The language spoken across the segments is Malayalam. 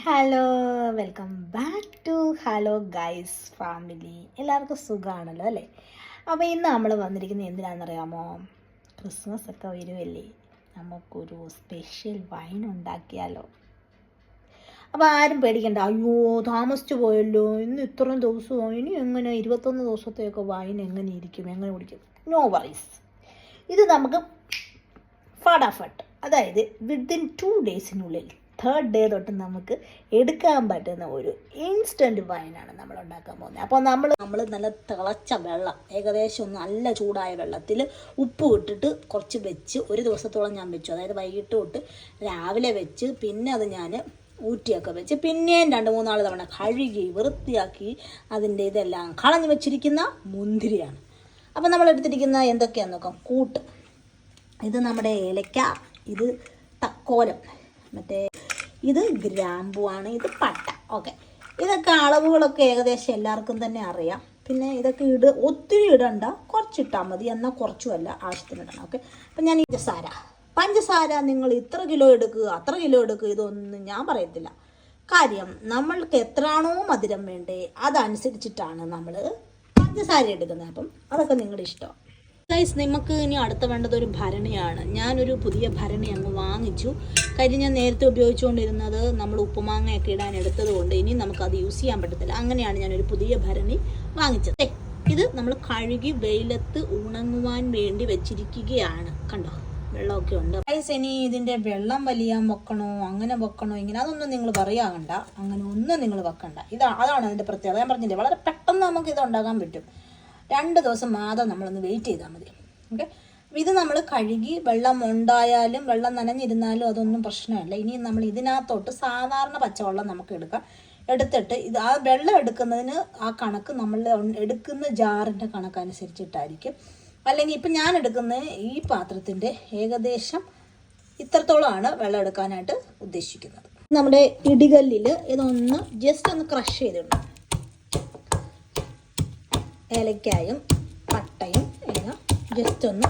Hi hello, welcome back to hello guys family. എല്ലാവർക്കും സുഖമാണല്ലോ അല്ലേ? അപ്പോൾ ഇന്ന് നമ്മൾ വന്നിരിക്കുന്നത് എന്തിനാണെന്നറിയാമോ? ക്രിസ്മസ് ഒക്കെ വരുമല്ലേ, നമുക്കൊരു സ്പെഷ്യൽ വൈൻ ഉണ്ടാക്കിയാലോ. അപ്പോൾ ആരും പേടിക്കണ്ട, അയ്യോ താമസിച്ചു പോയല്ലോ, ഇന്ന് ഇത്രയും ദിവസമോ, ഇനി എങ്ങനെ 21 ദിവസത്തെയൊക്കെ വൈൻ എങ്ങനെ ഇരിക്കും, എങ്ങനെ കുടിക്കും? No worries. ഇത് നമുക്ക് ഫടാഫട്ട്, അതായത് വിത്തിൻ 2 ഡേയ്സിനുള്ളിൽ 3rd ഡേ തൊട്ട് നമുക്ക് എടുക്കാൻ പറ്റുന്ന ഒരു ഇൻസ്റ്റൻറ്റ് വൈനാണ് നമ്മൾ ഉണ്ടാക്കാൻ പോകുന്നത്. അപ്പോൾ നമ്മൾ നല്ല തിളച്ച വെള്ളം, ഏകദേശം നല്ല ചൂടായ വെള്ളത്തിൽ ഉപ്പ് ഇട്ടിട്ട് കുറച്ച് വെച്ച് ഒരു ദിവസത്തോളം ഞാൻ വെച്ചു. അതായത് വൈകിട്ട് തൊട്ട് രാവിലെ വെച്ച്, പിന്നെ അത് ഞാൻ ഊറ്റിയൊക്കെ വെച്ച് പിന്നെയും 2-3 തവണ കഴുകി വൃത്തിയാക്കി അതിൻ്റെ ഇതെല്ലാം കളഞ്ഞു വെച്ചിരിക്കുന്ന മുന്തിരിയാണ്. അപ്പോൾ നമ്മൾ എടുത്തിരിക്കുന്ന എന്തൊക്കെയാണെന്ന് നോക്കാം. കൂട്ട്, ഇത് നമ്മുടെ ഏലക്ക, ഇത് തക്കോലം, മറ്റേ ഇത് ഗ്രാമ്പുവാണ്, ഇത് പട്ട. ഓക്കെ, ഇതൊക്കെ അളവുകളൊക്കെ ഏകദേശം എല്ലാവർക്കും തന്നെ അറിയാം. പിന്നെ ഇതൊക്കെ ഒത്തിരി ഇടണ്ട, കുറച്ചിട്ടാൽ മതി, എന്നാൽ കുറച്ചുമല്ല, ആവശ്യത്തിനിടണം. ഓക്കെ, അപ്പം ഞാൻ പഞ്ചസാര നിങ്ങൾ ഇത്ര കിലോ എടുക്കുക, അത്ര കിലോ എടുക്കുക, ഇതൊന്നും ഞാൻ പറയത്തില്ല. കാര്യം നമ്മൾക്ക് എത്രയാണോ മധുരം വേണ്ടേ അതനുസരിച്ചിട്ടാണ് നമ്മൾ പഞ്ചസാര എടുക്കുന്നത്. അപ്പം അതൊക്കെ നിങ്ങളുടെ ഇഷ്ടം. ഗൈസ്, നമുക്ക് ഇനി അടുത്ത വേണ്ടത് ഒരു ഭരണിയാണ്. ഞാനൊരു പുതിയ ഭരണി അങ്ങ് വാങ്ങിച്ചു. കാര്യം ഞാൻ നേരത്തെ ഉപയോഗിച്ചുകൊണ്ടിരുന്നത് നമ്മൾ ഉപ്പുമാങ്ങയൊക്കെ ഇടാൻ എടുത്തത് കൊണ്ട് ഇനി നമുക്കത് യൂസ് ചെയ്യാൻ പറ്റത്തില്ല. അങ്ങനെയാണ് ഞാനൊരു പുതിയ ഭരണി വാങ്ങിച്ചത്. ഇത് നമ്മൾ കഴുകി വെയിലത്ത് ഉണങ്ങുവാൻ വേണ്ടി വെച്ചിരിക്കുകയാണ്. കണ്ടോ, വെള്ളമൊക്കെ ഉണ്ട്. ഗൈസ്, ഇനി ഇതിൻ്റെ വെള്ളം വലിയാൻ വെക്കണോ, അങ്ങനെ വെക്കണോ, ഇങ്ങനെ അതൊന്നും നിങ്ങൾ പറയാകണ്ട. അങ്ങനെ ഒന്നും നിങ്ങൾ വെക്കണ്ട. അതാണ് അതിൻ്റെ പ്രത്യേകത. ഞാൻ പറഞ്ഞില്ലേ, വളരെ പെട്ടെന്ന് നമുക്ക് ഇത് ഉണ്ടാക്കാൻ പറ്റും. 2 ദിവസം മാത്രം നമ്മളൊന്ന് വെയിറ്റ് ചെയ്താൽ മതി. ഓക്കെ, ഇത് നമ്മൾ കഴുകി, വെള്ളം ഉണ്ടായാലും വെള്ളം നനഞ്ഞിരുന്നാലും അതൊന്നും പ്രശ്നമല്ല. ഇനി നമ്മൾ ഇതിനകത്തോട്ട് സാധാരണ പച്ചവെള്ളം നമുക്ക് എടുത്തിട്ട് ഇത് ആ വെള്ളം എടുക്കുന്നതിന് ആ കണക്ക് നമ്മൾ എടുക്കുന്ന ജാറിൻ്റെ കണക്കനുസരിച്ചിട്ടായിരിക്കും. അല്ലെങ്കിൽ ഇപ്പം ഞാൻ എടുക്കുന്ന ഈ പാത്രത്തിൻ്റെ ഏകദേശം ഇത്രത്തോളമാണ് വെള്ളം എടുക്കാനായിട്ട് ഉദ്ദേശിക്കുന്നത്. നമ്മുടെ ഇടികല്ലിൽ ഇതൊന്ന് ജസ്റ്റ് ഒന്ന് ക്രഷ് ചെയ്തിടണം. ഏലക്കായും പട്ടയും എല്ലാം ജസ്റ്റ് ഒന്ന്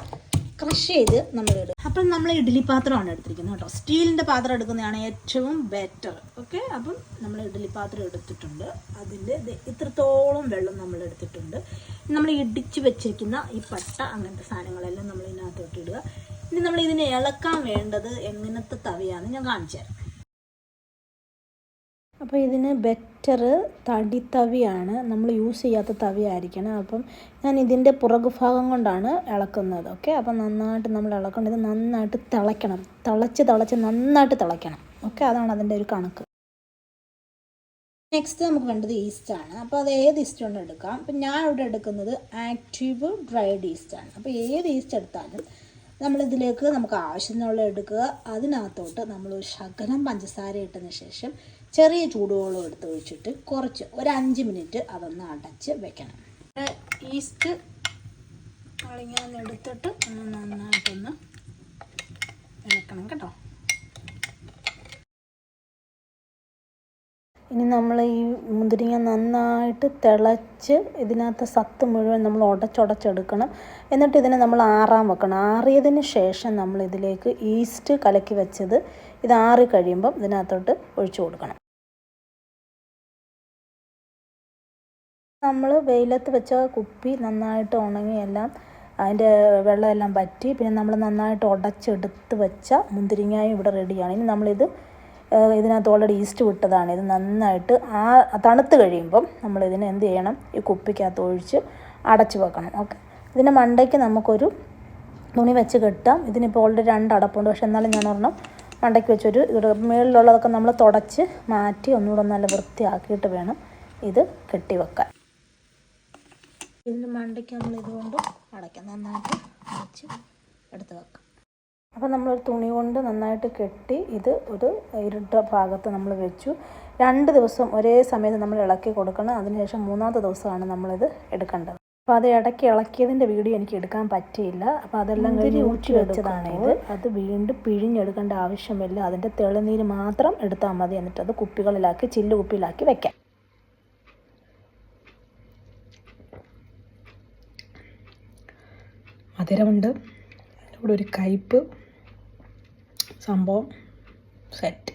ക്രഷ് ചെയ്ത് നമ്മൾ ഇടും. അപ്പം നമ്മൾ ഇഡ്ഡലി പാത്രമാണ് എടുത്തിരിക്കുന്നത് കേട്ടോ. സ്റ്റീലിൻ്റെ പാത്രം എടുക്കുന്നതാണ് ഏറ്റവും ബെറ്റർ. ഓക്കെ, അപ്പം നമ്മൾ ഇഡ്ഡലി പാത്രം എടുത്തിട്ടുണ്ട്. അതിൻ്റെ ഇത്രത്തോളം വെള്ളം നമ്മൾ എടുത്തിട്ടുണ്ട്. നമ്മൾ ഇടിച്ച് വെച്ചിരിക്കുന്ന ഈ പട്ട അങ്ങനത്തെ സാധനങ്ങളെല്ലാം നമ്മൾ ഇതിനകത്തോട്ട് ഇടുക. ഇനി നമ്മൾ ഇതിനെ ഇളക്കാൻ വേണ്ടത് എങ്ങനത്തെ തവിയാണെന്ന് ഞാൻ കാണിച്ചു തരാം. അപ്പോൾ ഇതിന് ബെറ്റർ തടിത്തവിയാണ്, നമ്മൾ യൂസ് ചെയ്യാത്ത തവിയായിരിക്കണം. അപ്പം ഞാൻ ഇതിൻ്റെ പുറകു ഭാഗം കൊണ്ടാണ് ഇളക്കുന്നത്. ഓക്കെ, അപ്പം നന്നായിട്ട് നമ്മൾ ഇളക്കണം. ഇത് നന്നായിട്ട് തിളയ്ക്കണം, തിളച്ച് നന്നായിട്ട് തിളയ്ക്കണം. ഓക്കെ, അതാണ് അതിൻ്റെ ഒരു കണക്ക്. നെക്സ്റ്റ് നമുക്ക് വേണ്ടത് ഈസ്റ്റാണ്. അപ്പോൾ അത് ഏത് ഈസ്റ്റ് കൊണ്ട് എടുക്കാം. അപ്പം ഞാൻ ഇവിടെ എടുക്കുന്നത് ആക്റ്റീവ് ഡ്രൈഡ് ഈസ്റ്റാണ്. അപ്പോൾ ഏത് ഈസ്റ്റ് എടുത്താലും നമ്മളിതിലേക്ക് നമുക്ക് ആവശ്യത്തിനുള്ള എടുക്കുക. അതിനകത്തോട്ട് നമ്മൾ ഒരു ശകലം പഞ്ചസാര ഇട്ടതിന് ശേഷം ചെറിയ ചൂടുവെള്ളം എടുത്ത് ഒഴിച്ചിട്ട് കുറച്ച് ഒരു 5 മിനിറ്റ് അതൊന്ന് അടച്ച് വെക്കണം. ഈസ്റ്റ് നമ്മളിങ്ങനെ എടുത്തിട്ട് നന്നായിട്ടൊന്ന് ഇളക്കണം കേട്ടോ. ഇനി നമ്മൾ ഈ മുന്തിരിങ്ങ നന്നായിട്ട് തിളച്ച് ഇതിനകത്ത് സത്ത് മുഴുവൻ നമ്മൾ ഉടച്ചെടുക്കണം. എന്നിട്ട് ഇതിനെ നമ്മൾ ആറാൻ വെക്കണം. ആറിയതിന് ശേഷം നമ്മൾ ഇതിലേക്ക് ഈസ്റ്റ് കലക്കി വെച്ചത് ഇത് ആറി കഴിയുമ്പം ഇതിനകത്തോട്ട് ഒഴിച്ചു കൊടുക്കണം. നമ്മൾ വെയിലത്ത് വെച്ച കുപ്പി നന്നായിട്ട് ഉണങ്ങിയെല്ലാം അതിൻ്റെ വെള്ളമെല്ലാം വറ്റി. പിന്നെ നമ്മൾ നന്നായിട്ട് ഉടച്ചെടുത്ത് വെച്ച മുന്തിരിങ്ങായും ഇവിടെ റെഡിയാണ്. ഇനി നമ്മളിത് ഇതിനകത്ത് ഓൾറെഡി ഈസ്റ്റ് വിട്ടതാണ്. ഇത് നന്നായിട്ട് തണുത്ത് കഴിയുമ്പം നമ്മളിതിനെ എന്ത് ചെയ്യണം, ഈ കുപ്പിക്കകത്ത് ഒഴിച്ച് അടച്ച് വെക്കണം. ഓക്കെ, ഇതിൻ്റെ മണ്ടയ്ക്ക് നമുക്കൊരു തുണി വെച്ച് കെട്ടാം. ഇതിനിപ്പോൾ ഓൾറെഡി 2 അടപ്പുണ്ട്. പക്ഷെ എന്നാലും ഞാൻ ഒരെണ്ണം മണ്ടയ്ക്ക് വെച്ചൊരു മുകളിലുള്ളതൊക്കെ നമ്മൾ തുടച്ച് മാറ്റി ഒന്നുകൂടെ നല്ല വൃത്തിയാക്കിയിട്ട് വേണം ഇത് കെട്ടി വെക്കാൻ. ഇതിൻ്റെ മണ്ടയ്ക്ക് നമ്മൾ ഇതുകൊണ്ട് അടയ്ക്കാം, നന്നായിട്ട് അടച്ച് എടുത്ത് വെക്കാം. അപ്പോൾ നമ്മളൊരു തുണി കൊണ്ട് നന്നായിട്ട് കെട്ടി ഇത് ഒരു ഇരുട്ട ഭാഗത്ത് നമ്മൾ വെച്ചു. 2 ദിവസം ഒരേ സമയത്ത് നമ്മൾ ഇളക്കി കൊടുക്കണം. അതിനുശേഷം 3ാമത്തെ ദിവസമാണ് നമ്മളിത് എടുക്കേണ്ടത്. അപ്പോൾ അത് ഇളക്കിയതിൻ്റെ വീഡിയോ എനിക്ക് എടുക്കാൻ പറ്റിയില്ല. അപ്പോൾ അതെല്ലാം കഴിഞ്ഞ് ഊറ്റി വെച്ചതാണ് ഇത്. അത് വീണ്ടും പിഴിഞ്ഞെടുക്കേണ്ട ആവശ്യമില്ല. അതിൻ്റെ തെളിനീര് മാത്രം എടുത്താൽ മതി. എന്നിട്ട് അത് കുപ്പികളിലാക്കി ചില്ല് കുപ്പിയിലാക്കി വെക്കാം. മധുരമുണ്ട്, ഇവിടെ ഒരു കയ്പ്പ്, സംഭവം സെറ്റ്.